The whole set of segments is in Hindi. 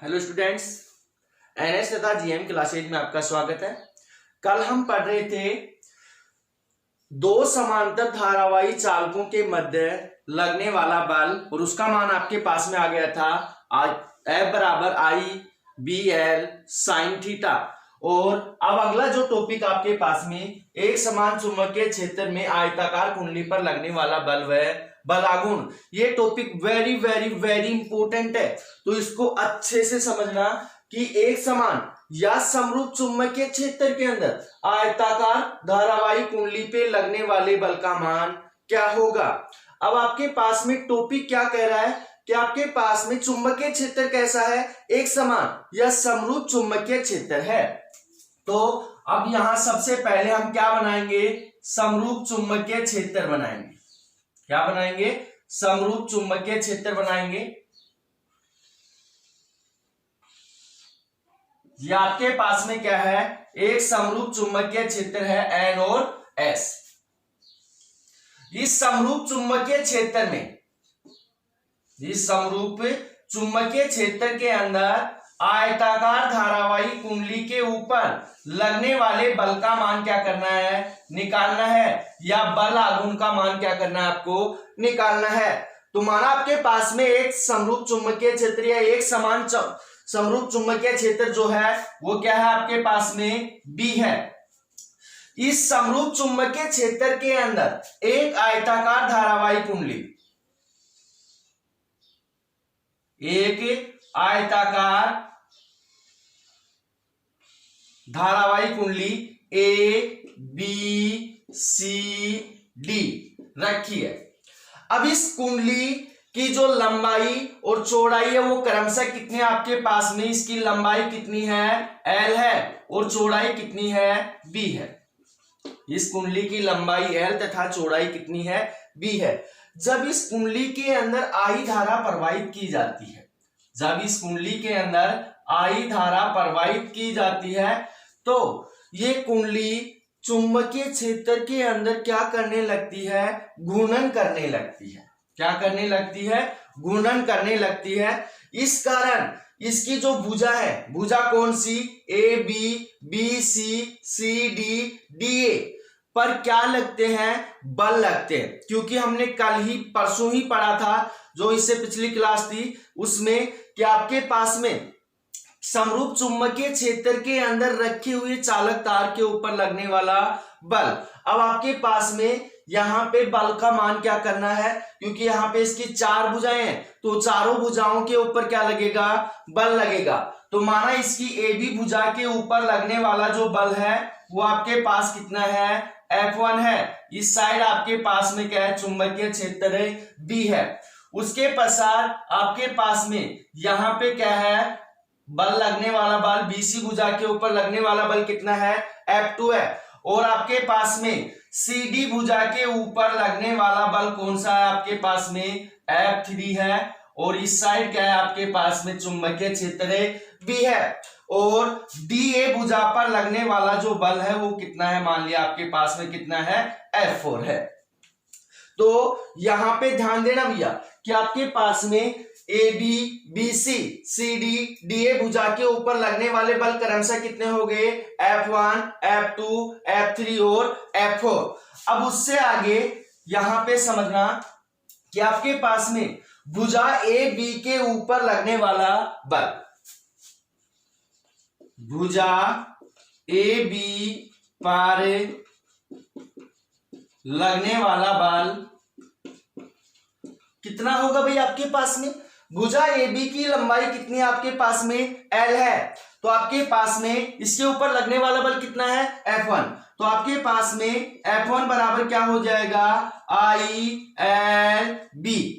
हेलो स्टूडेंट्स, एनएस तथा जीएम क्लासेज में आपका स्वागत है। कल हम पढ़ रहे थे दो समांतर धारावाही चालकों के मध्य लगने वाला बल और उसका मान आपके पास में आ गया था F बराबर आई बी एल साइन थीटा। और अब अगला जो टॉपिक आपके पास में एक समान चुंबकीय क्षेत्र में आयताकार कुंडली पर लगने वाला बल वह बलागुण। ये topic very very very important है, तो इसको अच्छे से समझना कि एक समान या समरूप चुंबकीय क्षेत्र के अंदर आयताकार धारावाही कुंडली पे लगने वाले बल का मान क्या होगा। अब आपके पास में टॉपिक क्या कह रहा है कि आपके पास में चुंबकीय क्षेत्र कैसा है, एक समान या समरूप चुंबकीय क्षेत्र है। तो अब यहां सबसे पहले हम क्या बनाएंगे, समरूप चुंबकीय क्षेत्र बनाएंगे। क्या बनाएंगे, समरूप चुंबकीय क्षेत्र बनाएंगे। ये आपके पास में क्या है, एक समरूप चुंबकीय क्षेत्र है एन और एस। इस समरूप चुंबकीय क्षेत्र में, इस समरूप चुंबकीय क्षेत्र के अंदर आयताकार धारावाही कुंडली के ऊपर लगने वाले बल का मान क्या करना है, निकालना है, या बल आघूर्ण का मान क्या करना है, आपको निकालना है। तो माना आपके पास में एक समरूप चुंबकीय क्षेत्र या एक समान समरूप चुंबकीय क्षेत्र जो है वो क्या है, आपके पास में बी है। इस समरूप चुंबकीय क्षेत्र के अंदर एक आयताकार धारावाही कुंडली, एक आयताकार धारावाही कुंडली ए बी सी डी रखी है। अब इस कुंडली की जो लंबाई और चौड़ाई है वो क्रमशः कितनी है आपके पास में, इसकी लंबाई कितनी है एल है और चौड़ाई कितनी है बी है। इस कुंडली की लंबाई एल तथा चौड़ाई कितनी है बी है। जब इस कुंडली के अंदर आई धारा प्रवाहित की जाती है, जब इस कुंडली के अंदर आई धारा प्रवाहित की जाती है तो ये कुंडली चुंबकीय क्षेत्र के अंदर क्या करने लगती है, घूर्णन करने लगती है। क्या करने लगती है, घूर्णन करने लगती है। इस कारण इसकी जो भुजा है, भुजा कौन सी, A B B C D D A पर क्या लगते हैं, बल लगते हैं। क्योंकि हमने कल ही परसों ही पढ़ा था, जो इससे पिछली क्लास थी उसमें, कि आपके पास में समरूप चुंबकीय क्षेत्र के अंदर रखे हुए चालक तार के ऊपर लगने वाला बल। अब आपके पास में यहां पे बल का मान क्या करना है, क्योंकि यहां पे इसकी चार भुजाएं हैं तो चारों भुजाओं के ऊपर क्या लगेगा, बल लगेगा। तो माना इसकी ए बी भुजा के ऊपर लगने वाला जो बल है वो आपके पास कितना है, F1 है। इस साइड आपके पास में क्या है, चुंबकीय क्षेत्र बी है। उसके पश्चात आपके पास में यहां पे क्या है, बल लगने वाला बल बीसी भुजा के ऊपर लगने वाला बल कितना है, F2 है। और आपके पास में CD भुजा के ऊपर लगने वाला बल कौन सा है, आपके पास में F3 है। और इस साइड क्या है, आपके पास में चुंबकीय क्षेत्र B है। और DA भुजा पर लगने वाला जो बल है वो कितना है, मान लिया आपके पास में कितना है, F4 है। तो यहां पे ध्यान देना भैया कि आपके पास में A B B C D D A भुजा के ऊपर लगने वाले बल क्रमशः कितने हो गए, F1 F2 F3 और F4। अब उससे आगे यहां पे समझना कि आपके पास में भुजा ए बी के ऊपर लगने वाला बल, भुजा ए बी पर लगने वाला बल कितना होगा भाई, आपके पास में भुजा ए बी की लंबाई कितनी है, आपके पास में एल है। तो आपके पास में इसके ऊपर लगने वाला बल कितना है, F1। तो आपके पास में F1 बराबर क्या हो जाएगा, आई एल बी।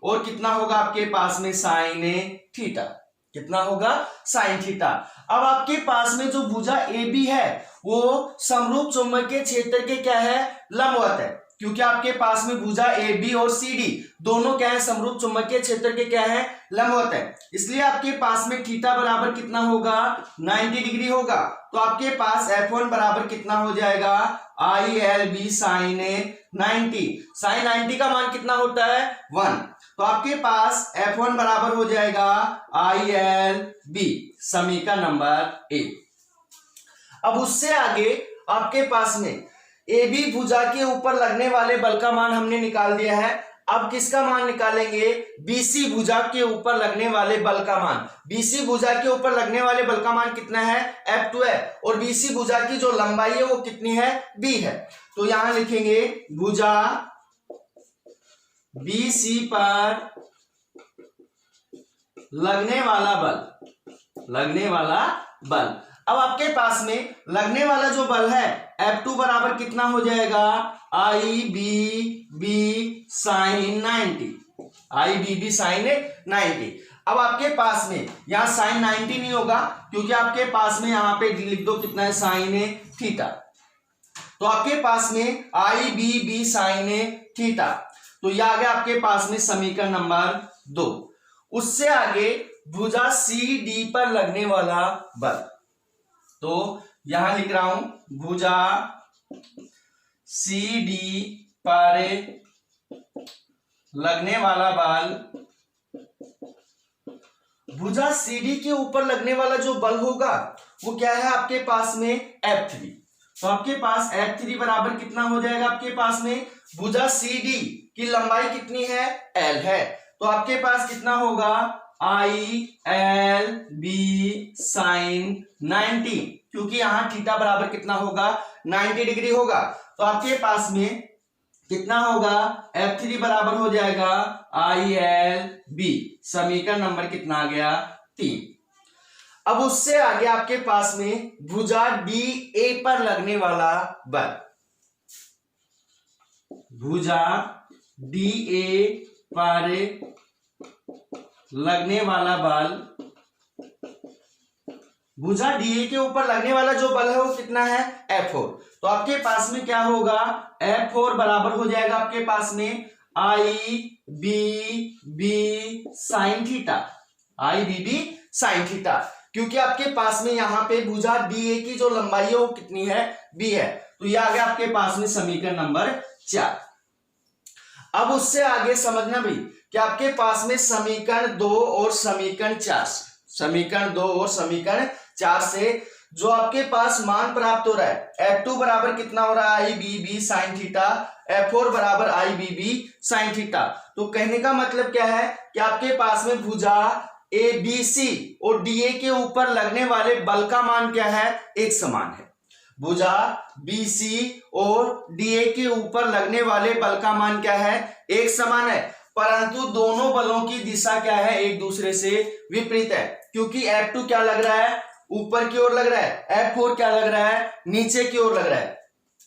और कितना होगा आपके पास में, साइन थीटा। कितना होगा, साइन थीटा। अब आपके पास में जो भुजा ए बी है वो समरूप चुंबकीय क्षेत्र के क्या है, लंबवत है। क्योंकि आपके पास में भुजा ए बी और सी डी दोनों क्या है, समरूप चुंबकीय क्षेत्र के क्या है, लंबवत है। इसलिए आपके पास में थीटा बराबर कितना होगा, 90 डिग्री होगा। तो आपके पास F1 बराबर कितना हो जाएगा, I L B sine 90। Sine 90 का मान कितना होता है, 1। तो आपके पास F1 बराबर हो जाएगा ILB, समीकरण नंबर ए। अब उससे आगे आपके पास में AB भुजा के ऊपर लगने वाले बल का मान हमने निकाल दिया है। अब किसका मान निकालेंगे? BC भुजा के ऊपर लगने वाले बल का मान। BC भुजा के ऊपर लगने वाले बल का मान कितना है? F2 है। और BC भुजा की जो लंबाई है वो कितनी है? B है। तो यहां लिखेंगे भुजा BC पर लगने वाला बल। अब आपके पास में लगने वाला जो बल है F2 बराबर कितना हो जाएगा? IBB sin 90, IBB sin 90। अब आपके पास में यहां sin 90 नहीं होगा क्योंकि आपके पास में यहां पे लिख दो कितना है? sin theta. तो आपके पास में IBB sin थीटा। तो यह आ गया आपके पास में समीकरण नंबर 2। उससे आगे भुजा CD पर लगने वाला बल। तो यहां लिख रहा हूं भुजा CD पर लगने वाला बल। भुजा CD के ऊपर लगने वाला जो बल होगा वो क्या है आपके पास में? F3। तो आपके पास F3 बराबर कितना हो जाएगा? आपके पास में भुजा CD की लंबाई कितनी है? L है। तो आपके पास कितना होगा? ILB sin 90, क्योंकि यहां थीटा बराबर कितना होगा? 90 डिग्री होगा। तो आपके पास में कितना होगा? F3 बराबर हो जाएगा ILB, समीकरण नंबर कितना आ गया? 3। अब उससे आगे आपके पास में भुजा DA पर लगने वाला बल। भुजा DA पर लगने वाला बल। भुजा DA के ऊपर लगने वाला जो बल है वो कितना है? F4। तो आपके पास में क्या होगा? F4 बराबर हो जाएगा आपके पास में IBB sin theta, IBB sin theta, क्योंकि आपके पास में यहां पे भुजा DA की जो लंबाई है वो कितनी है? B है। तो यह आ गया आपके पास में समीकरण नंबर 4। अब उससे आगे समझना भी कि आपके पास में समीकरण 2 और समीकरण 4 से जो आपके पास मान प्राप्त हो रहा है, F2 बराबर कितना हो रहा है? IBB sin थीटा, F4 बराबर IBB sin थीटा। तो कहने का मतलब क्या है कि आपके पास में भुजा ABC और DA के ऊपर लगने वाले बल का मान क्या है? एक समान है। भुजा BC और DA के ऊपर लगने वाले बल का मान क्या है? एक समान है, परंतु दोनों बलों की दिशा क्या है? एक दूसरे से विपरीत है, क्योंकि F2 क्या लग रहा है? ऊपर की ओर लग रहा है। F4 क्या लग रहा है? नीचे की ओर लग रहा है।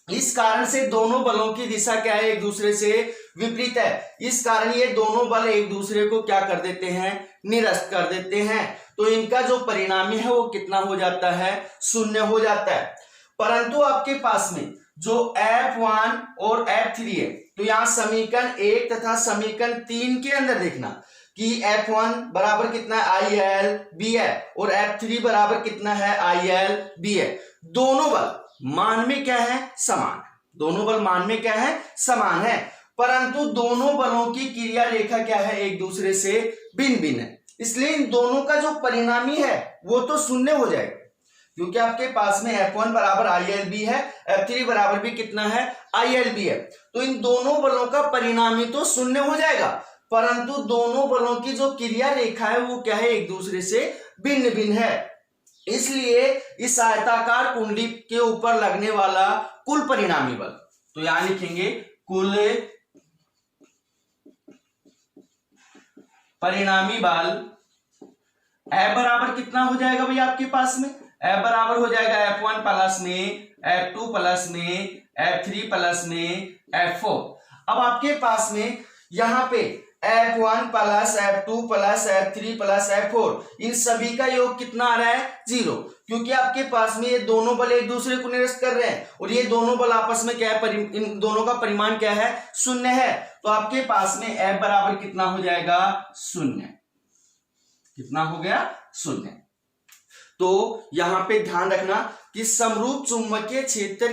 इस कारण से दोनों बलों की दिशा क्या है? एक दूसरे से विपरीत है। इस कारण ये दोनों बल एक दूसरे को क्या कर देते हैं? निरस्त कर देते हैं। तो इनका जो परिणामी है वो कितना हो जाता है? 0 हो जाता है। परंतु आपके पास में जो F1 और F3 है, तो यहां समीकरण 1 तथा समीकरण 3 के अंदर देखना कि F1 बराबर कितना है? ILB है, और F3 बराबर कितना है? ILB है। दोनों बल मान में क्या है? समान। दोनों बल मान में क्या है? समान है, परंतु दोनों बलों की क्रिया रेखा क्या है? एक दूसरे से भिन्न भिन्न है। इसलिए इन दोनों का जो परिणामी है वो तो 0 हो जाएगा, क्योंकि आपके पास में F1 बराबर ILB है, F3 बराबर भी कितना है? ILB है। तो इन दोनों बलों का परिणामी तो 0 हो जाएगा, परंतु दोनों बलों की जो क्रिया रेखा है वो क्या है? एक दूसरे से भिन्न भिन्न है। इसलिए इस आयताकार कुंडली के ऊपर लगने वाला कुल परिणामी बल, तो यहां लिखेंगे कुल परिणामी बल F बराबर कितना हो जाएगा भैया आपके पास में? F बराबर हो जाएगा F1 प्लस में F2 प्लस में F3 प्लस में F4। अब आपके पास में यहां पे F1 plus F2 plus F3 plus F4 इन सभी का योग कितना आ रहा है? 0, क्योंकि आपके पास में ये दोनों बल एक दूसरे को निरस्त कर रहे हैं और ये दोनों बल आपस में क्या है? इन दोनों का परिमाण क्या है? 0 है। तो आपके पास में F बराबर कितना हो जाएगा? 0। कितना हो गया? 0। तो यहां पे ध्यान रखना कि समरूप चुंबकीय क्षेत्र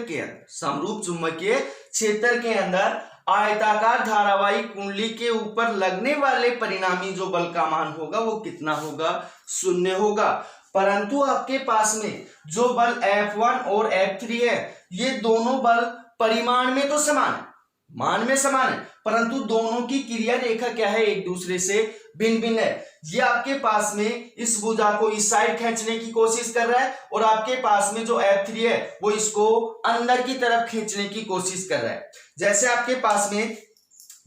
के अंदर आयताकार धारावाही कुंडली के ऊपर लगने वाले परिणामी जो बल का मान होगा वो कितना होगा, 0 होगा। परंतु आपके पास में जो बल F1 और F3 है, ये दोनों बल परिमाण में तो समान है, मान में समान है, परंतु दोनों की क्रिया रेखा क्या है, एक दूसरे से भिन्न भिन्न है। ये आपके पास में इस भुजा को इस साइड खींचने की कोशिश कर रहा है और आपके पास में जो F3 है वो इसको अंदर की तरफ खींचने की कोशिश कर रहा है। जैसे आपके पास में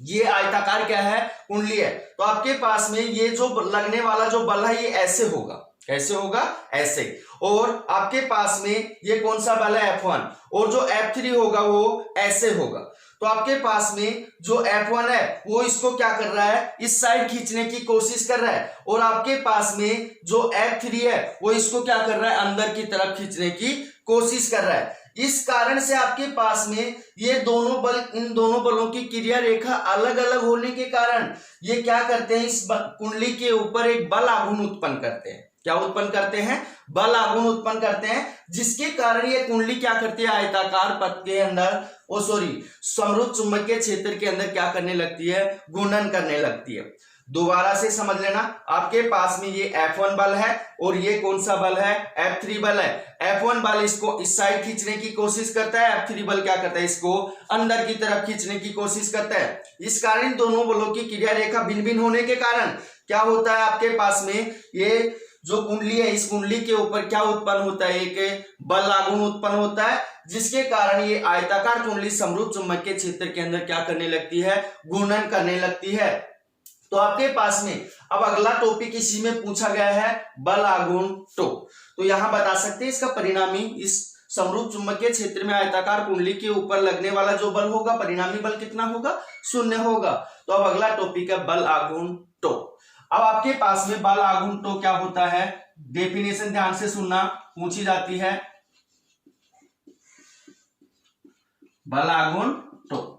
ये आयताकार क्या है, कुंडली है, तो आपके पास में ये जो लगने वाला जो बल है ये ऐसे होगा, कैसे होगा, ऐसे। और आपके पास में ये कौन सा बल है, F1, और जो F3 होगा वो ऐसे होगा। तो आपके पास में जो F1 है वो इसको क्या कर रहा है, इस साइड खींचने की कोशिश कर रहा है, और आपके पास में जो F3 है वो इसको क्या कर रहा है, अंदर की तरफ खींचने की कोशिश कर रहा है। इस कारण से आपके पास में ये दोनों बल, इन दोनों बलों की क्रिया रेखा अलग अलग होने के कारण ये क्या करते हैं, इस कुंडली के ऊपर एक बल आघूर्ण उत्पन्न करते हैं। क्या उत्पन्न करते हैं, बल आघूर्ण उत्पन्न करते हैं, जिसके कारण ये कुंडली क्या करती है, आयताकार पथ के अंदर समरूप चुंबकीय क्षेत्र के अंदर क्या करने लगती है, घूर्णन करने लगती है। दोबारा से समझ लेना, आपके पास में ये F1 बल है और ये कौन सा बल है, F3 बल है। F1 बल इसको इस साइड खींचने की कोशिश करता है, F3 बल क्या करता है, इसको अंदर की तरफ खींचने की कोशिश करता है। इस कारण दोनों बलों की क्रिया रेखा भिन्न भिन्न होने के कारण क्या होता है, आपके पास में ये जो कुंडली है, इस कुंडली के ऊपर क्या उत्पन्न होता है, एक बल आघूर्ण उत्पन्न होता है, जिसके कारण ये आयताकार कुंडली समरूप चुंबकीय क्षेत्र के अंदर क्या करने लगती है, घूर्णन करने लगती है। तो आपके पास में अब अगला टॉपिक इसी में पूछा गया है, बल आघूर्ण टॉर्क। तो यहां बता सकते हैं इसका परिणामी, इस समरूप चुंबकीय क्षेत्र में आयताकार कुंडली के ऊपर लगने वाला जो बल होगा, परिणामी बल कितना होगा, 0 होगा। तो अब अगला टॉपिक है बल आघूर्ण टॉर्क। अब आपके पास में बल आघूर्ण टॉर्क क्या होता है, डेफिनेशन ध्यान से सुनना, पूछी जाती है। बल आघूर्ण टॉर्क,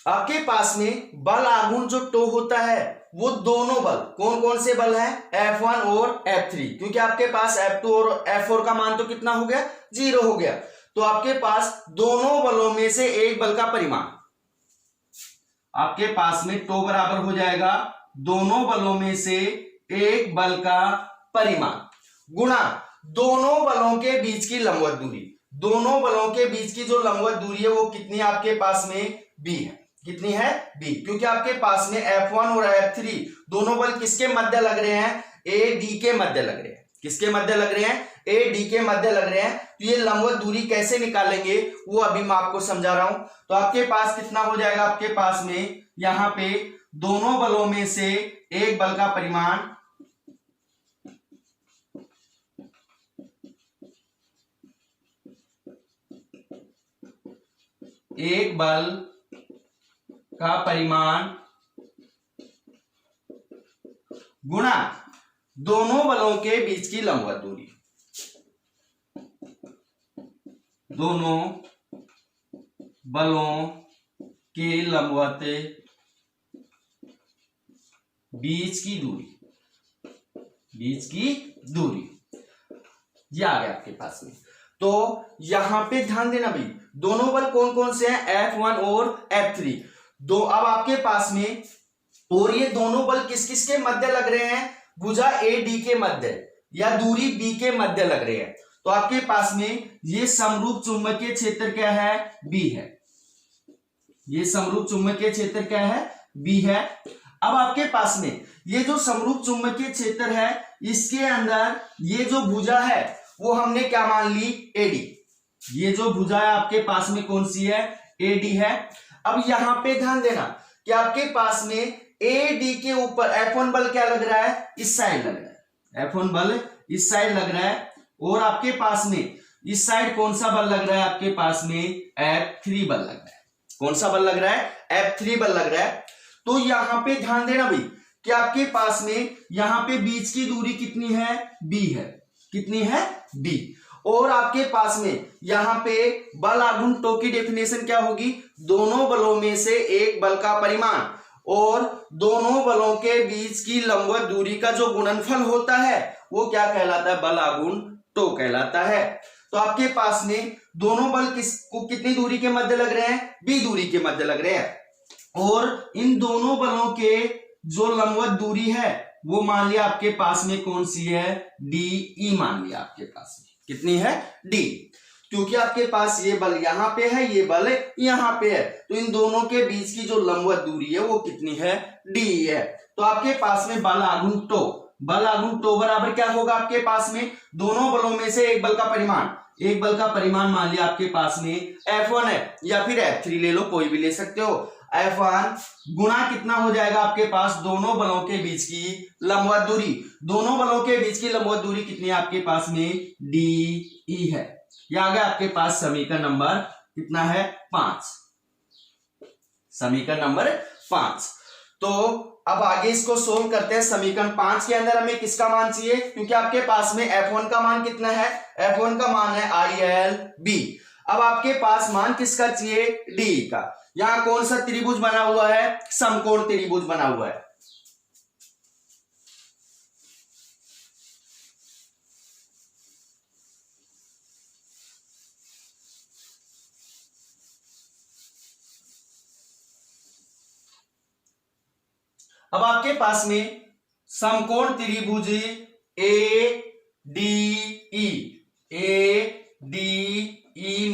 आपके पास में बल आघूर्ण जो टॉर्क होता है वो दोनों बल, कौन कौन से बल है, F1 और F3, क्योंकि आपके पास F2 और F4 का मान तो कितना हो गया, 0 हो गया। तो आपके पास दोनों बलों में से एक बल का परिमाण, आपके पास में टॉर्क बराबर हो जाएगा दोनों बलों में से एक बल का परिमाण गुणा दोनों बलों के बीच की लंबवत दूरी। दोनों बलों के बीच की जो लंबवत दूरी है वो कितनी है, आपके पास में b है। कितनी है, b, क्योंकि आपके पास में F1 और F3 दोनों बल किसके मध्य लग रहे हैं, AD के मध्य लग रहे हैं। किसके मध्य लग रहे हैं, AD के मध्य लग रहे हैं। तो ये लंबवत दूरी कैसे निकालेंगे वो अभी मैं आपको समझा रहा हूं। तो आपके पास कितना हो जाएगा, आपके पास में यहां पे दोनों बलों में से एक बल का परिमाण एक बल का परिमाण गुणा दोनों बलों के बीच की लंबवत दूरी। दोनों बलों के लंबवत बीच की दूरी, बीच की दूरी ये आ गया आपके पास में। तो यहां पे ध्यान देना भाई, दोनों बल कौन कौन से हैं, F1 और F3 दो। अब आपके पास में और ये दोनों बल किस किस के मध्य लग रहे हैं, भुजा AD के मध्य या दूरी B के मध्य लग रहे हैं। तो आपके पास में ये समरूप चुंबकीय क्षेत्र क्या है, B है। ये समरूप चुंबकीय क्षेत्र क्या है, B है। अब आपके पास में ये जो समरूप चुंबकीय क्षेत्र है इसके अंदर ये जो भुजा है वो हमने क्या मान ली, AD। ये जो भुजा है आपके पास में कौन सी है, AD है। अब यहां पे ध्यान देना कि आपके पास में AD के ऊपर F1 बल क्या लग रहा है, इस साइड लग रहा है। F1 बल इस साइड लग रहा है और आपके पास में इस साइड कौन सा बल लग रहा है, आपके पास में F3 बल लग रहा है। कौन सा बल लग रहा है, F3 बल लग रहा है। तो यहां पे ध्यान देना भाई कि आपके पास में यहां पे बीच की दूरी कितनी है, B है। कितनी है, B। और आपके पास में यहां पे बल आघूर्ण टॉर्क की डेफिनेशन क्या होगी, दोनों बलों में से एक बल का परिमाण और दोनों बलों के बीच की लंबवत दूरी का जो गुणनफल होता है वो क्या कहलाता है, बल आघूर्ण टॉर्क कहलाता है। तो आपके पास में दोनों बल किसको कितनी दूरी के मध्य लग रहे हैं, b दूरी के मध्य लग रहे हैं। और इन दोनों बलों के जो लंबवत दूरी है वो मान लिया आपके पास में कौन सी है, डी मान लिया आपके पास में कितनी है, डी। क्योंकि आपके पास ये बल यहां पे है, ये बल यहां पे है, तो इन दोनों के बीच की जो लंबवत दूरी है वो कितनी है, डी है। तो आपके पास में बल आघूर्ण टो बराबर क्या होगा आपके पास में, दोनों बलों में से एक बल का परिमाण मान लिया आपके पास में F1 है या फिर F3 ले लो, कोई भी ले सकते हो। F1 गुणा कितना हो जाएगा आपके पास, दोनों बलों के बीच की लंबवत दूरी, दोनों बलों के बीच की लंबवत दूरी कितनी है आपके पास में, डी है। यह आ गया आपके पास समीकरण नंबर कितना है, 5, समीकरण नंबर 5। तो अब आगे इसको सोल्व करते हैं। समीकरण 5 के अंदर हमें किसका मान चाहिए, क्योंकि आपके पास में F1 का मान कितना है, F1 का मान है ILB। अब आपके पास मान किसका चाहिए, D का। यहां कौन सा त्रिभुज बना हुआ है, समकोण त्रिभुज बना हुआ है। अब आपके पास में समकोण त्रिभुज ADE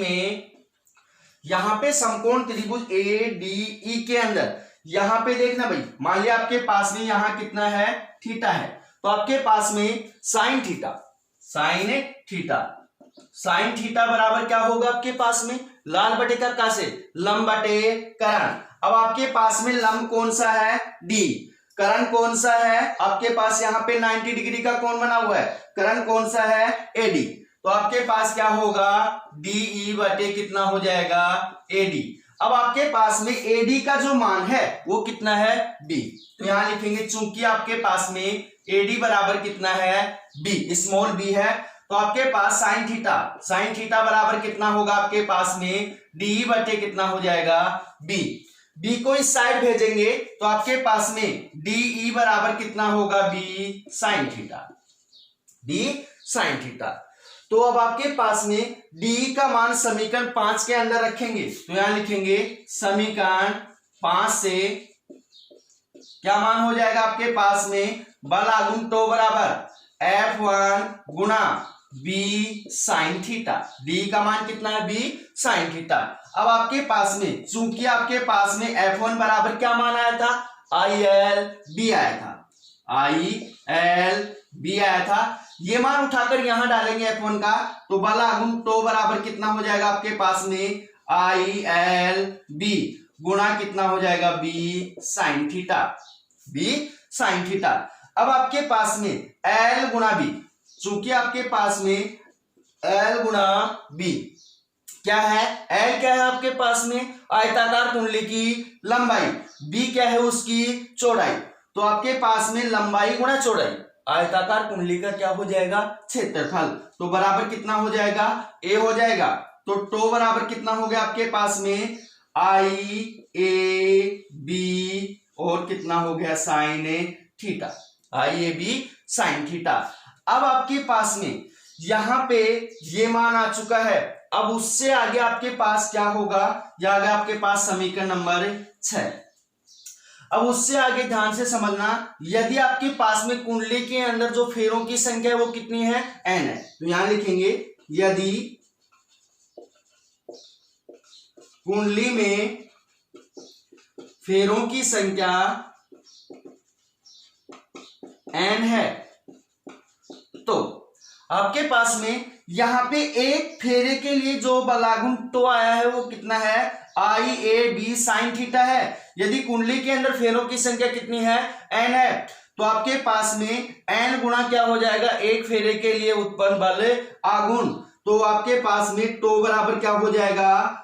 में यहां पे समकोण त्रिभुज ADE के अंदर यहां पे देखना भाई, मान लिया आपके पास में यहां कितना है, थीटा है, तो आपके पास में साइन थीटा बराबर क्या होगा आपके पास में, लाल बटे का कासे लंब बटे करण। अब आपके पास में लंब कौन सा है, डी, करण कौन सा है आपके पास, यहां पे 90 डिग्री का कोण बना हुआ है, करण कौन सा है, एडी। तो आपके पास क्या होगा, डीई बटे कितना हो जाएगा, एडी। अब आपके पास में एडी का जो मान है वो कितना है, बी। तो यहां लिखेंगे चूंकि आपके पास में एडी बराबर कितना है, बी, स्मॉल बी है, तो आपके पास साइन थीटा बराबर कितना होगा आपके पास में, डी बटे कितना हो जाएगा, बी को इस साइड भेजेंगे तो आपके पास में डी बराबर कितना होगा, बी साइन थीटा। तो अब आपके पास में डी का मान समीकरण 5 के अंदर रखेंगे, तो यहां लिखेंगे समीकरण 5 से क्या मान हो जाएगा आपके पास में, बल आघूर्ण टो बराबर F1 गुणा बी साइन थीटा, डी का मान कितना है, बी साइन थीटा। अब आपके पास में चूंकि आपके पास में F1 बराबर क्या मान आया था, ILB आया था, ये मान उठाकर यहां डालेंगे F1 का, तो बल आघूर्ण टो बराबर कितना हो जाएगा आपके पास में, ILB गुणा कितना हो जाएगा, बी साइन थीटा। अब आपके पास में L गुणा बी, चूंकि आपके पास में L गुणा बी क्या है, L क्या है आपके पास में, आयताकार कुंडली की लंबाई, B क्या है उसकी चौड़ाई, तो आपके पास में लंबाई गुणा चौड़ाई, आयताकार कुंडली का क्या हो जाएगा, क्षेत्रफल, तो बराबर कितना हो जाएगा, A हो जाएगा। तो टो बराबर कितना हो गया आपके पास में, IAB और कितना हो गया, sine theta, IAB sine theta. अब आपके पास में यहां पे ये मान आ चुका है, अब उससे आगे आपके पास क्या होगा, यह आ गया आपके पास समीकरण नंबर 6। अब उससे आगे ध्यान से समझना, यदि आपके पास में कुंडली के अंदर जो फेरों की संख्या है वो कितनी है, n है, तो यहां लिखेंगे यदि कुंडली में फेरों की संख्या n है, तो आपके पास में यहां पे एक फेरे के लिए जो बल आघूर्ण टो आया है वो कितना है, IAB साइन थीटा है। यदि कुंडली के अंदर फेरों की संख्या कितनी है, n है, तो आपके पास में n गुणा क्या हो जाएगा, एक फेरे के लिए उत्पन्न बल आघूर्ण, तो आपके पास में टो बराबर क्या हो जाएगा,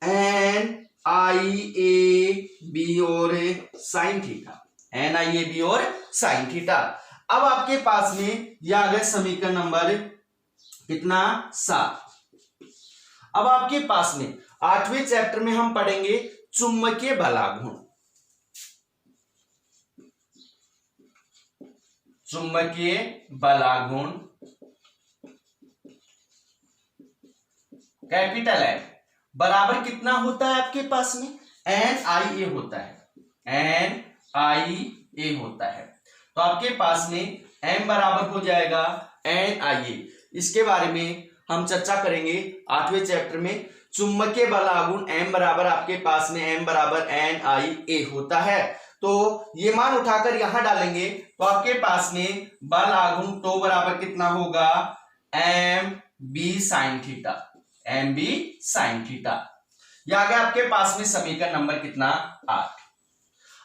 NIAB और साइन थीटा, अब आपके पास में यह आ गया समीकरण नंबर कितना, 7। अब आपके पास में 8वें चैप्टर में हम पढ़ेंगे चुंबकीय बलाघूर्ण। कैपिटल एन बराबर कितना होता है आपके पास में NIA होता है, NIA होता है। तो आपके पास में m बराबर हो जाएगा NIA। इसके बारे में हम चर्चा करेंगे 8वें चैप्टर में। चुंबकीय बल आघूर्ण m बराबर आपके पास में m बराबर NIA होता है। तो ये मान उठाकर यहां डालेंगे तो आपके पास में बल आघूर्ण टो बराबर कितना होगा MB sin theta, MB sin theta. यह आ गया आपके पास में समीकरण नंबर कितना 8।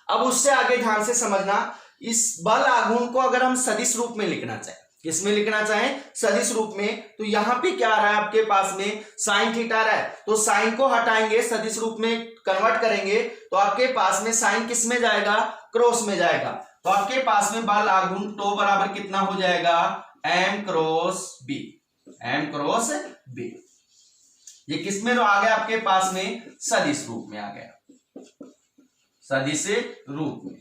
अब उससे आगे ध्यान से समझना, इस बल आघूर्ण को अगर हम सदिश रूप में लिखना चाहें, किसमें लिखना चाहें सदिश रूप में, तो यहां पे क्या आ रहा है आपके पास में साइन थीटा आ रहा है। तो साइन को हटाएंगे, सदिश रूप में कन्वर्ट करेंगे तो आपके पास में साइन किस में जाएगा क्रॉस में जाएगा। तो आपके पास में बल आघूर्ण टो बराबर कितना हो जाएगा M cross B, M cross B। ये किस में आ गया आपके पास में सदिश रूप में आ गया, सदिश रूप में।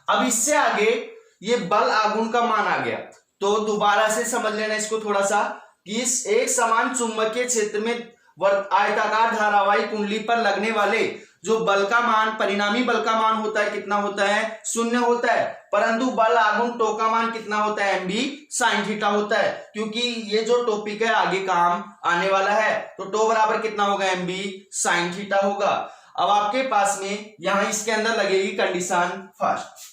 अब इससे आगे ये बल आघूर्ण का मान आ गया, तो दोबारा से समझ लेना इसको थोड़ा सा कि इस एक समान चुंबकीय क्षेत्र में आयताकार धारावाही कुंडली पर लगने वाले जो बल का मान, परिणामी बल का मान होता है कितना होता है 0 होता है, परंतु बल आघूर्ण टो का मान कितना होता है MB sin थीटा होता है, क्योंकि ये जो टॉपिक है आगे काम आने वाला है। तो टो बराबर कितना होगा MB sin थीटा होगा। अब आपके पास में यहां इसके अंदर लगेगी condition first,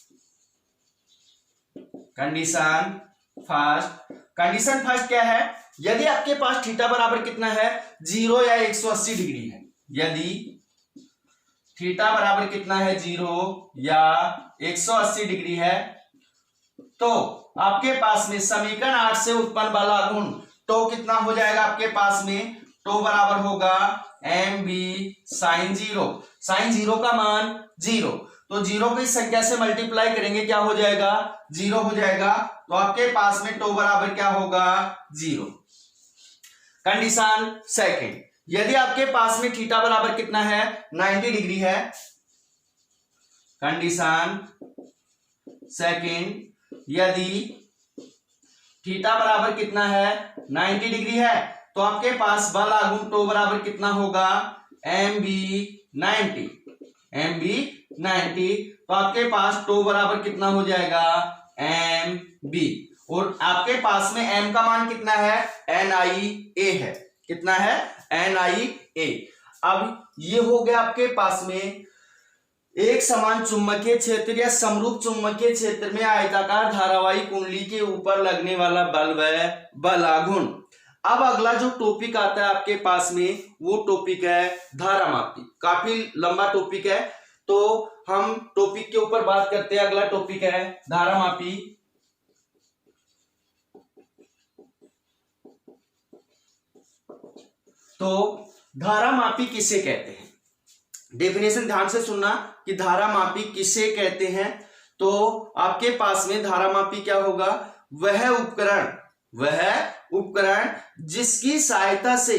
condition first. Condition first क्या है, यदि आपके पास थीटा बराबर कितना है 0 या 180 डिग्री है, यदि थीटा बराबर कितना है 0 या 180 डिग्री है, तो आपके पास में समीकरण 8 से उत्पन्न बल आघूर्ण टो कितना हो जाएगा आपके पास में, टो बराबर होगा MB sin 0। sin 0 का मान 0, तो 0 की संख्या से मल्टीप्लाई करेंगे क्या हो जाएगा 0 हो जाएगा। तो आपके पास में टो बराबर क्या होगा 0। कंडीशन सेकंड, यदि आपके पास में थीटा बराबर कितना है 90 डिग्री है, कंडीशन सेकंड, यदि थीटा बराबर कितना है 90 डिग्री है, तो आपके पास बल आघूर्ण टो बराबर कितना होगा MB 90, MB 90। तो आपके पास टो बराबर कितना हो जाएगा MB, और आपके पास में M का मान कितना है NIA है, कितना है NIA। अब ये हो गया आपके पास में एक समान चुंबकीय क्षेत्र या समरूप चुंबकीय क्षेत्र में आयताकार धारावाही कुंडली के ऊपर लगने वाला बल है बल आघूर्ण। अब अगला जो टॉपिक आता है आपके पास में वो टॉपिक है धारामापी। काफी लंबा टॉपिक है, तो हम टॉपिक के ऊपर बात करते हैं। अगला टॉपिक है धारामापी। तो धारामापी किसे कहते हैं, डेफिनेशन ध्यान से सुनना कि धारामापी किसे कहते हैं। तो आपके पास में धारामापी क्या होगा, वह उपकरण जिसकी सहायता से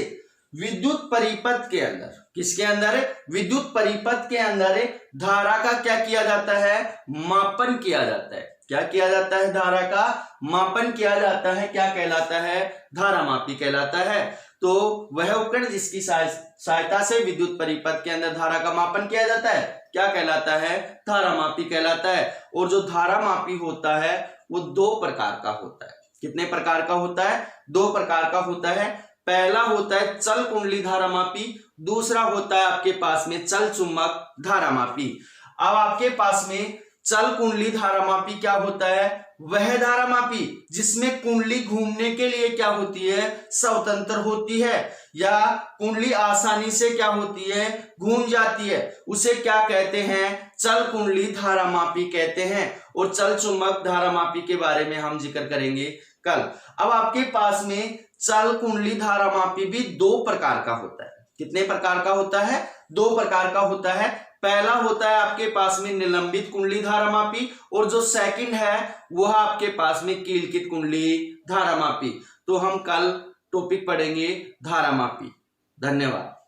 विद्युत परिपथ के अंदर, किसके अंदर, विद्युत परिपथ के अंदर धारा का क्या किया जाता है, मापन किया जाता है। क्या किया जाता है, धारा का मापन किया जाता है। क्या कहलाता है, धारामापी कहलाता है। तो वह उपकरण जिसकी सहायता से विद्युत परिपथ के अंदर धारा का मापन किया जाता है क्या कहलाता है, धारामापी कहलाता है। और जो धारामापी होता है वो दो प्रकार का होता है। कितने प्रकार का होता है, दो प्रकार का होता है। पहला होता है चल कुंडली धारामापी, दूसरा होता है आपके पास में चल चुंबक धारामापी। अब आपके पास में चल कुंडली धारामापी क्या होता है, वह धारामापी जिसमें कुंडली घूमने के लिए क्या होती है, स्वतंत्र होती है, या कुंडली आसानी से क्या होती है, घूम जाती है, उसे क्या कहते हैं, चल कुंडली धारामापी कहते हैं। और चल चुंबक धारामापी के बारे में हम जिक्र करेंगे कल। अब आपके पास में चल कुंडली धारामापी भी दो प्रकार का होता है। कितने प्रकार का होता है, दो प्रकार का होता है। पहला होता है आपके पास में निलंबित कुंडली धारामापी, और जो सेकंड है वह आपके पास में कीलकित कुंडली धारामापी। तो हम कल टॉपिक पढ़ेंगे धारामापी। धन्यवाद।